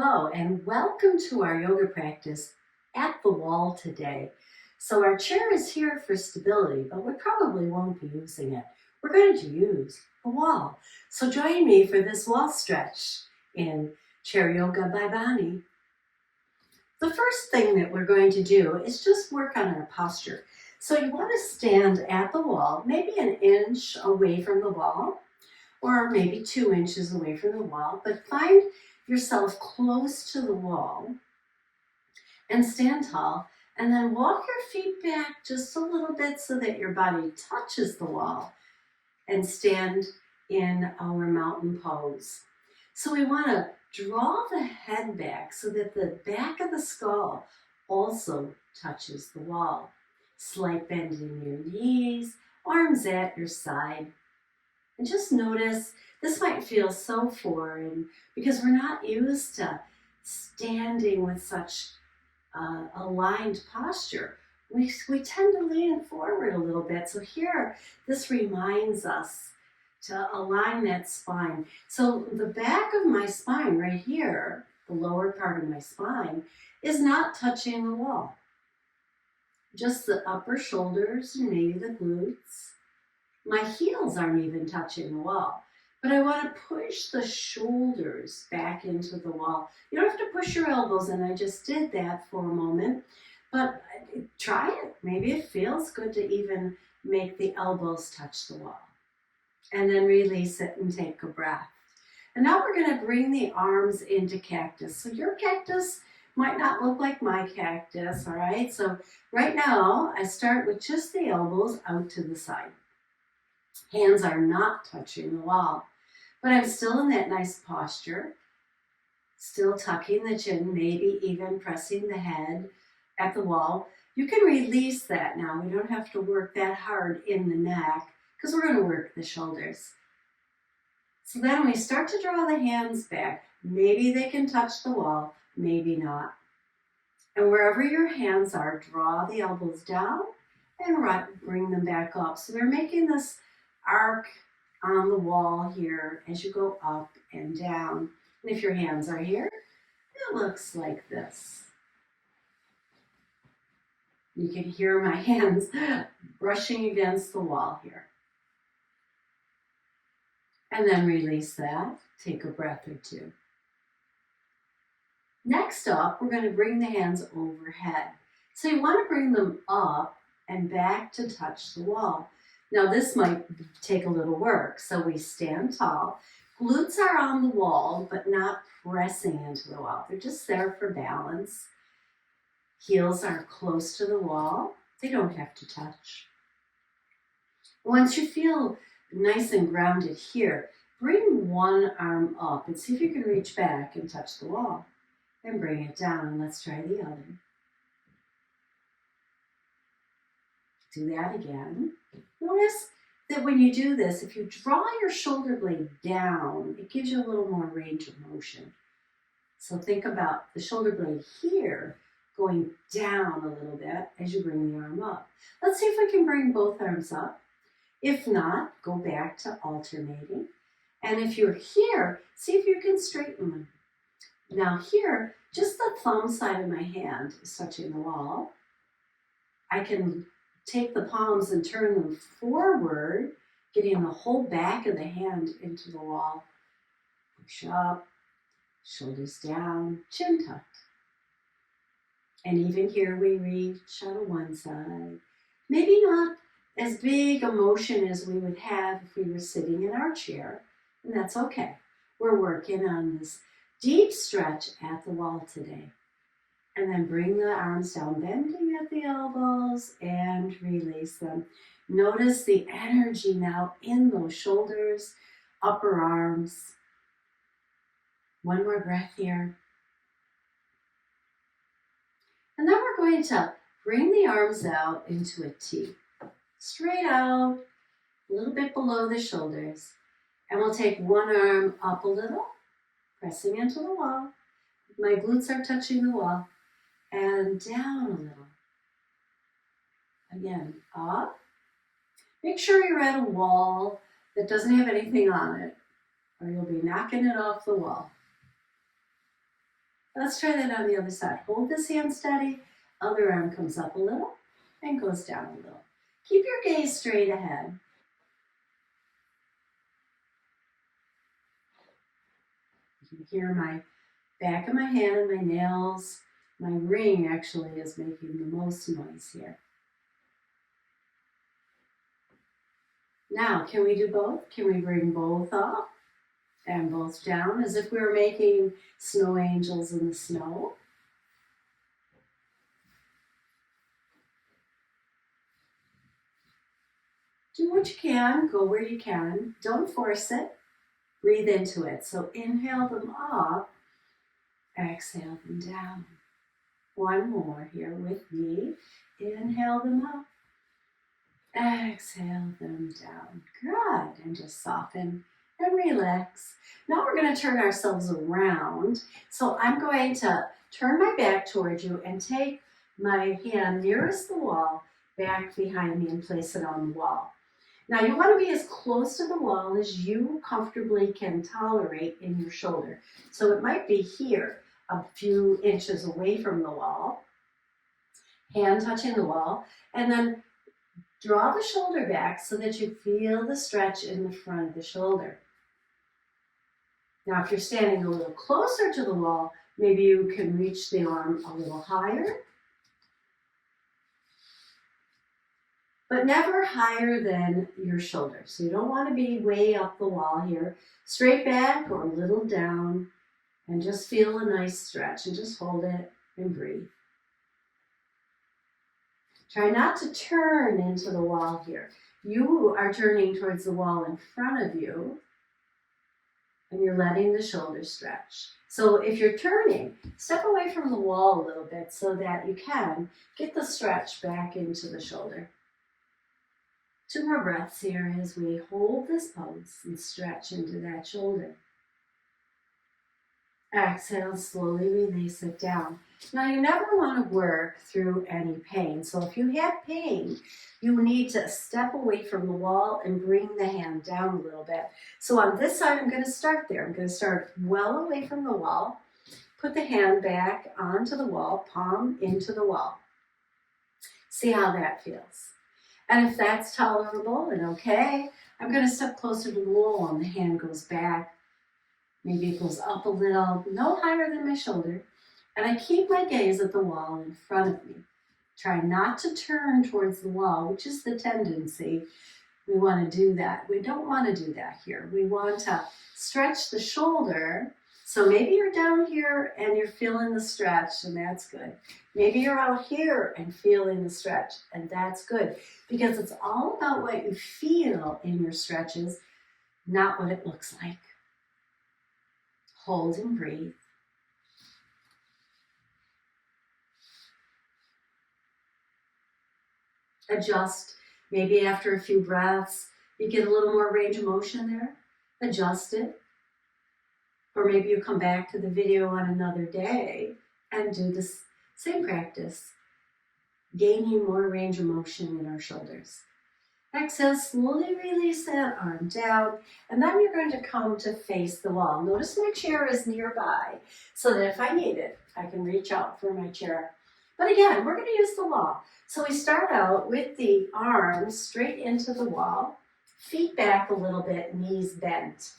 Hello and welcome to our yoga practice at the wall today. So our chair is here for stability, but we probably won't be using it. We're going to use the wall. So join me for this wall stretch in Chair Yoga by Bonnie. The first thing that we're going to do is just work on our posture. So you want to stand at the wall, maybe an inch away from the wall, or maybe 2 inches away from the wall, but find yourself close to the wall and stand tall, and then walk your feet back just a little bit so that your body touches the wall, and stand in our mountain pose. So we want to draw the head back so that the back of the skull also touches the wall. Slight bend in your knees, arms at your side. And just notice, this might feel so foreign because we're not used to standing with such aligned posture. We tend to lean forward a little bit. So here, this reminds us to align that spine. So the back of my spine right here, the lower part of my spine, is not touching the wall. Just the upper shoulders and maybe the glutes. My heels aren't even touching the wall, but I want to push the shoulders back into the wall. You don't have to push your elbows in. I just did that for a moment, but try it. Maybe it feels good to even make the elbows touch the wall. And then release it and take a breath. And now we're going to bring the arms into cactus. So your cactus might not look like my cactus, all right? So right now, I start with just the elbows out to the side. Hands are not touching the wall, but I'm still in that nice posture, still tucking the chin, maybe even pressing the head at the wall. You can release that now. We don't have to work that hard in the neck because we're going to work the shoulders. So then we start to draw the hands back. Maybe they can touch the wall, maybe not. And wherever your hands are, draw the elbows down and bring them back up. So we're making this arc on the wall here as you go up and down. And if your hands are here, it looks like this. You can hear my hands brushing against the wall here. And then release that. Take a breath or two. Next up, we're going to bring the hands overhead. So you want to bring them up and back to touch the wall. Now this might take a little work, so we stand tall. Glutes are on the wall, but not pressing into the wall. They're just there for balance. Heels are close to the wall. They don't have to touch. Once you feel nice and grounded here, bring one arm up and see if you can reach back and touch the wall. And bring it down, and let's try the other. Do that again. Notice that when you do this, if you draw your shoulder blade down, it gives you a little more range of motion. So think about the shoulder blade here going down a little bit as you bring the arm up. Let's see if we can bring both arms up. If not, go back to alternating. And if you're here, see if you can straighten them. Now here, just the thumb side of my hand is touching the wall. I can take the palms and turn them forward, getting the whole back of the hand into the wall. Push up, shoulders down, chin tucked. And even here we reach on one side. Maybe not as big a motion as we would have if we were sitting in our chair, and that's okay. We're working on this deep stretch at the wall today. And then bring the arms down, bending at the elbows, and release them. Notice the energy now in those shoulders, upper arms. One more breath here. And then we're going to bring the arms out into a T. Straight out, a little bit below the shoulders. And we'll take one arm up a little, pressing into the wall. My glutes are touching the wall. And down a little. Again, up. Make sure you're at a wall that doesn't have anything on it, or you'll be knocking it off the wall. Let's try that on the other side. Hold this hand steady. Other arm comes up a little and goes down a little. Keep your gaze straight ahead. You can hear my back of my hand, my nails. My ring actually is making the most noise here. Now, can we do both? Can we bring both up and both down as if we were making snow angels in the snow? Do what you can, go where you can. Don't force it. Breathe into it. So inhale them up, exhale them down. One more here with me. Inhale them up, exhale them down. Good. And just soften and relax. Now we're going to turn ourselves around. So I'm going to turn my back towards you and take my hand nearest the wall back behind me and place it on the wall. Now you want to be as close to the wall as you comfortably can tolerate in your shoulder. So it might be here, a few inches away from the wall, hand touching the wall, and then draw the shoulder back so that you feel the stretch in the front of the shoulder. Now if you're standing a little closer to the wall, maybe you can reach the arm a little higher, but never higher than your shoulder. So you don't want to be way up the wall here. Straight back or a little down, and just feel a nice stretch and just hold it and breathe. Try not to turn into the wall here. You are turning towards the wall in front of you, and you're letting the shoulders stretch. So if you're turning, step away from the wall a little bit so that you can get the stretch back into the shoulder. 2 more breaths here as we hold this pose and stretch into that shoulder. Exhale, slowly release it down. Now you never want to work through any pain. So if you have pain, you need to step away from the wall and bring the hand down a little bit. So on this side, I'm going to start there. I'm going to start well away from the wall. Put the hand back onto the wall, palm into the wall. See how that feels. And if that's tolerable and okay, I'm going to step closer to the wall and the hand goes back. Maybe it goes up a little, no higher than my shoulder. And I keep my gaze at the wall in front of me. Try not to turn towards the wall, which is the tendency. We want to do that. We don't want to do that here. We want to stretch the shoulder. So maybe you're down here and you're feeling the stretch, and that's good. Maybe you're out here and feeling the stretch, and that's good. Because it's all about what you feel in your stretches, not what it looks like. Hold and breathe. Adjust. Maybe after a few breaths, you get a little more range of motion there. Adjust it. Or maybe you come back to the video on another day and do this same practice, gaining more range of motion in our shoulders. Exhale, slowly release that arm down, and then you're going to come to face the wall. Notice my chair is nearby, so that if I need it, I can reach out for my chair. But again, we're going to use the wall. So we start out with the arms straight into the wall, feet back a little bit, knees bent.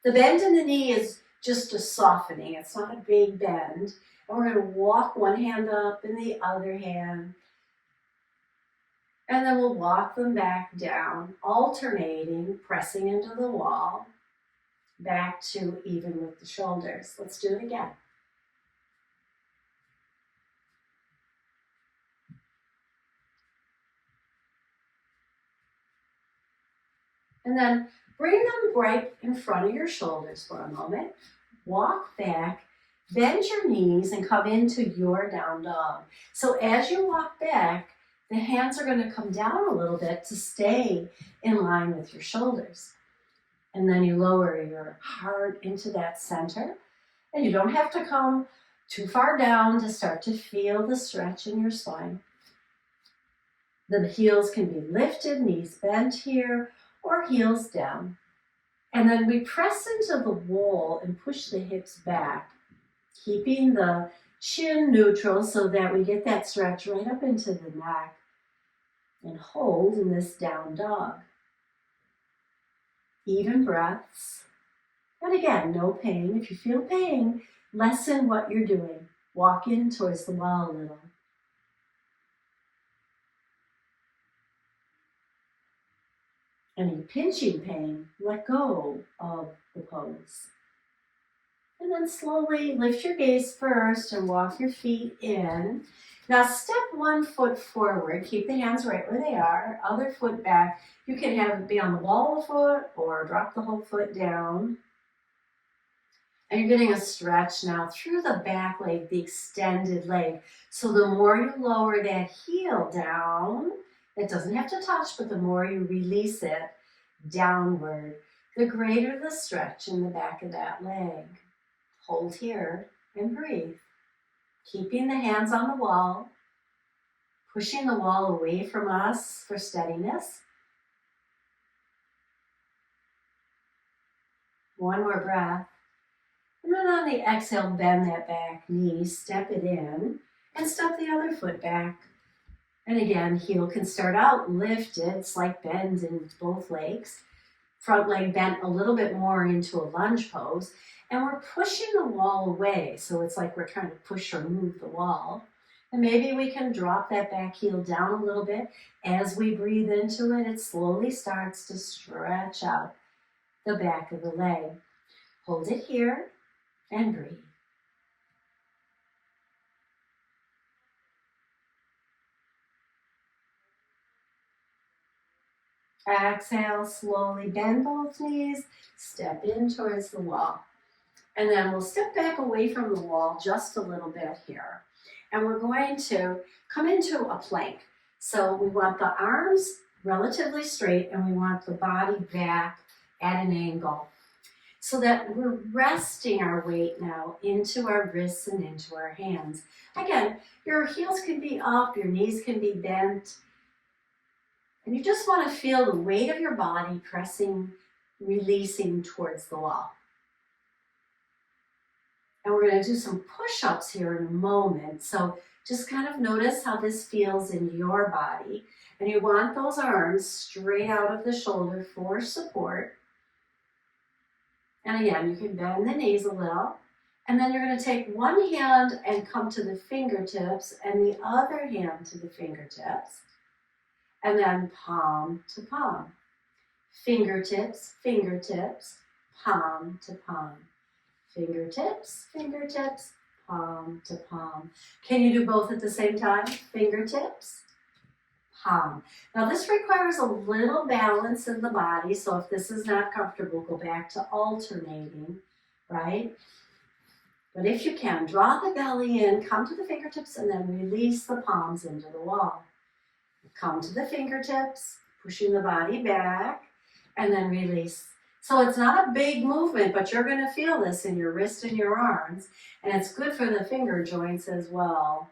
The bend in the knee is just a softening. It's not a big bend. And we're going to walk one hand up and the other hand. And then we'll walk them back down, alternating, pressing into the wall, back to even with the shoulders. Let's do it again. And then bring them right in front of your shoulders for a moment. Walk back, bend your knees, and come into your down dog. So as you walk back, the hands are going to come down a little bit to stay in line with your shoulders. And then you lower your heart into that center. And you don't have to come too far down to start to feel the stretch in your spine. The heels can be lifted, knees bent here, or heels down. And then we press into the wall and push the hips back. Keeping the chin neutral so that we get that stretch right up into the neck. And hold in this down dog. Even breaths. And again, no pain. If you feel pain, lessen what you're doing. Walk in towards the wall a little. Any pinching pain, let go of the pose. And then slowly lift your gaze first and walk your feet in. Now step one foot forward, keep the hands right where they are, other foot back. You can have it be on the wall of the foot or drop the whole foot down. And you're getting a stretch now through the back leg, the extended leg. So the more you lower that heel down, it doesn't have to touch, but the more you release it downward, the greater the stretch in the back of that leg. Hold here and breathe. Keeping the hands on the wall, pushing the wall away from us for steadiness. One more breath. And then on the exhale, bend that back knee, step it in, and step the other foot back. And again, heel can start out lifted, slight bend in both legs. Front leg bent a little bit more into a lunge pose. And we're pushing the wall away. So it's like we're trying to push or move the wall. And maybe we can drop that back heel down a little bit. As we breathe into it, it slowly starts to stretch out the back of the leg. Hold it here and breathe. Exhale, slowly bend both knees, step in towards the wall. And then we'll step back away from the wall just a little bit here. And we're going to come into a plank. So we want the arms relatively straight and we want the body back at an angle so that we're resting our weight now into our wrists and into our hands. Again, your heels can be up, your knees can be bent. And you just want to feel the weight of your body pressing, releasing towards the wall. And we're going to do some push-ups here in a moment. So just kind of notice how this feels in your body. And you want those arms straight out of the shoulder for support. And again, you can bend the knees a little. And then you're going to take one hand and come to the fingertips and the other hand to the fingertips. And then palm to palm. Fingertips, fingertips, palm to palm. Fingertips, fingertips, palm to palm. Can you do both at the same time? Fingertips, palm. Now this requires a little balance in the body, so if this is not comfortable, go back to alternating, right? But if you can, draw the belly in, come to the fingertips, and then release the palms into the wall. Come to the fingertips, pushing the body back, and then release. So it's not a big movement, but you're going to feel this in your wrist and your arms, and it's good for the finger joints as well,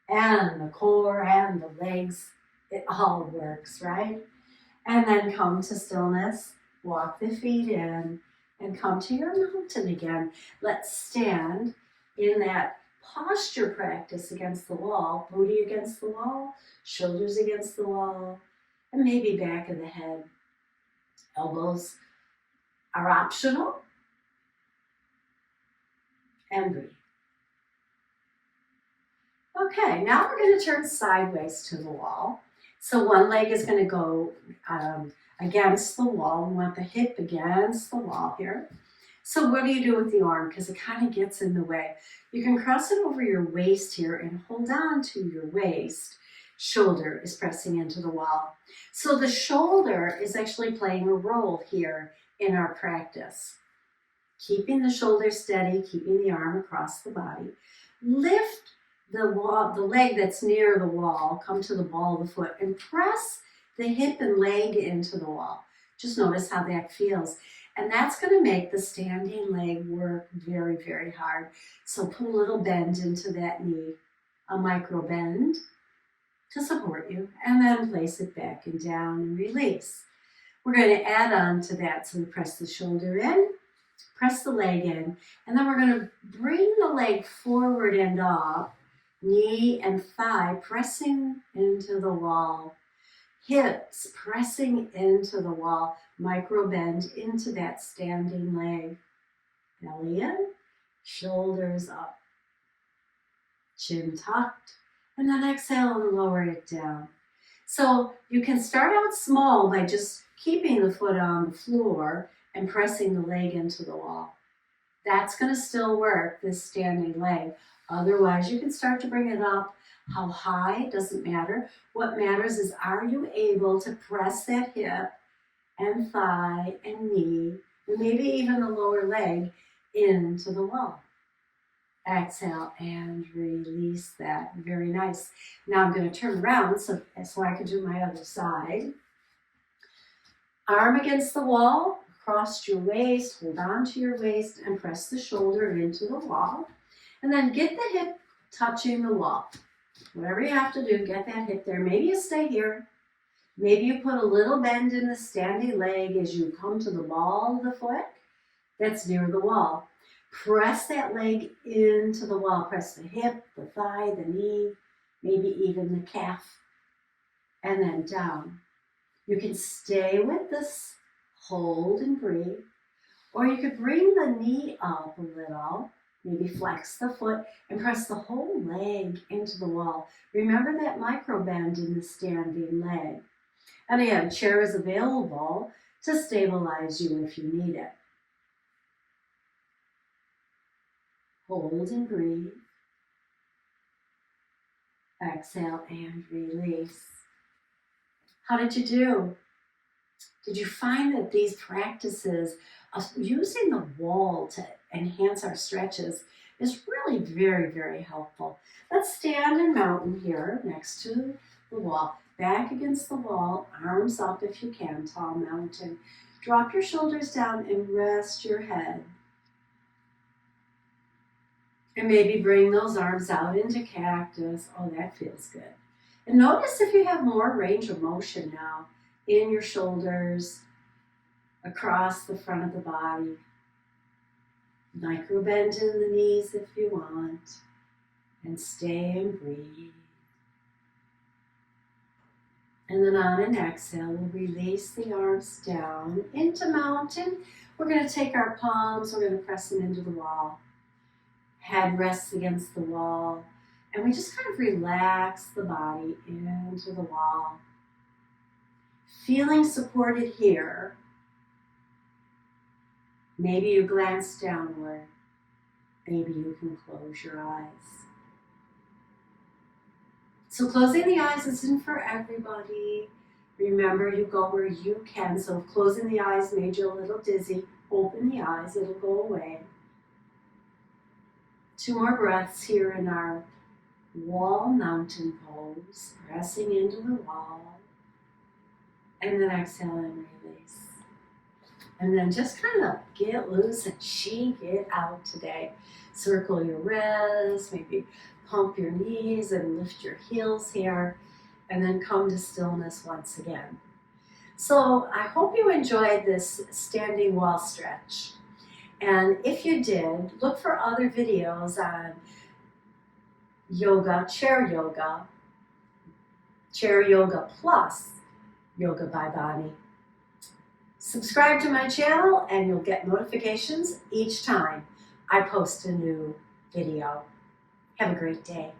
and the core and the legs. It all works, right? And then come to stillness, walk the feet in, and come to your mountain again. Let's stand in that posture practice against the wall, booty against the wall, shoulders against the wall, and maybe back of the head. Elbows are optional. And breathe. Okay, now we're going to turn sideways to the wall. So one leg is going to go against the wall. We want the hip against the wall here. So what do you do with the arm? Because it kind of gets in the way. You can cross it over your waist here and hold on to your waist. Shoulder is pressing into the wall. So the shoulder is actually playing a role here in our practice. Keeping the shoulder steady, keeping the arm across the body. Lift the leg that's near the wall, come to the ball of the foot and press the hip and leg into the wall. Just notice how that feels. And that's going to make the standing leg work very, very hard. So put a little bend into that knee, a micro bend to support you, and then place it back and down and release. We're going to add on to that. So we press the shoulder in, Press the leg in, and then we're going to bring the leg forward and up, knee and thigh pressing into the wall, hips pressing into the wall, micro bend into that standing leg. Belly in, shoulders up, chin tucked, and then exhale and lower it down. So you can start out small by just keeping the foot on the floor and pressing the leg into the wall. That's going to still work, this standing leg. Otherwise, you can start to bring it up. How high, doesn't matter. What matters is, are you able to press that hip and thigh and knee, and maybe even the lower leg, into the wall. Exhale and release that. Very nice. Now I'm going to turn around so I can do my other side. Arm against the wall, across your waist, hold on to your waist and press the shoulder into the wall. And then get the hip touching the wall. Whatever you have to do, get that hip there. Maybe you stay here. Maybe you put a little bend in the standing leg as you come to the ball of the foot that's near the wall. Press that leg into the wall. Press the hip, the thigh, the knee, maybe even the calf, and then down. You can stay with this, hold and breathe, or you could bring the knee up a little, maybe flex the foot and press the whole leg into the wall. Remember that micro bend in the standing leg. And again, chair is available to stabilize you if you need it. Hold and breathe. Exhale and release. How did you do? Did you find that these practices of using the wall to enhance our stretches is really very, very helpful? Let's stand in mountain here next to the wall. Back against the wall, arms up if you can, tall mountain. Drop your shoulders down and rest your head. And maybe bring those arms out into cactus. Oh, that feels good. And notice if you have more range of motion now in your shoulders, across the front of the body. Micro bend in the knees if you want. And stay and breathe. And then on an exhale, we'll release the arms down into mountain. We're going to take our palms, we're going to press them into the wall. Head rests against the wall. And we just kind of relax the body into the wall. Feeling supported here. Maybe you glance downward. Maybe you can close your eyes. So closing the eyes isn't for everybody. Remember, you go where you can. So if closing the eyes made you a little dizzy, open the eyes, it'll go away. 2 more breaths here in our wall mountain pose, pressing into the wall. And then exhale and release. And then just kind of get loose and shake it out today. Circle your wrists, maybe pump your knees and lift your heels here, and then come to stillness once again. So I hope you enjoyed this standing wall stretch. And if you did, look for other videos on yoga, chair yoga plus Yoga by Bonnie. Subscribe to my channel and you'll get notifications each time I post a new video. Have a great day.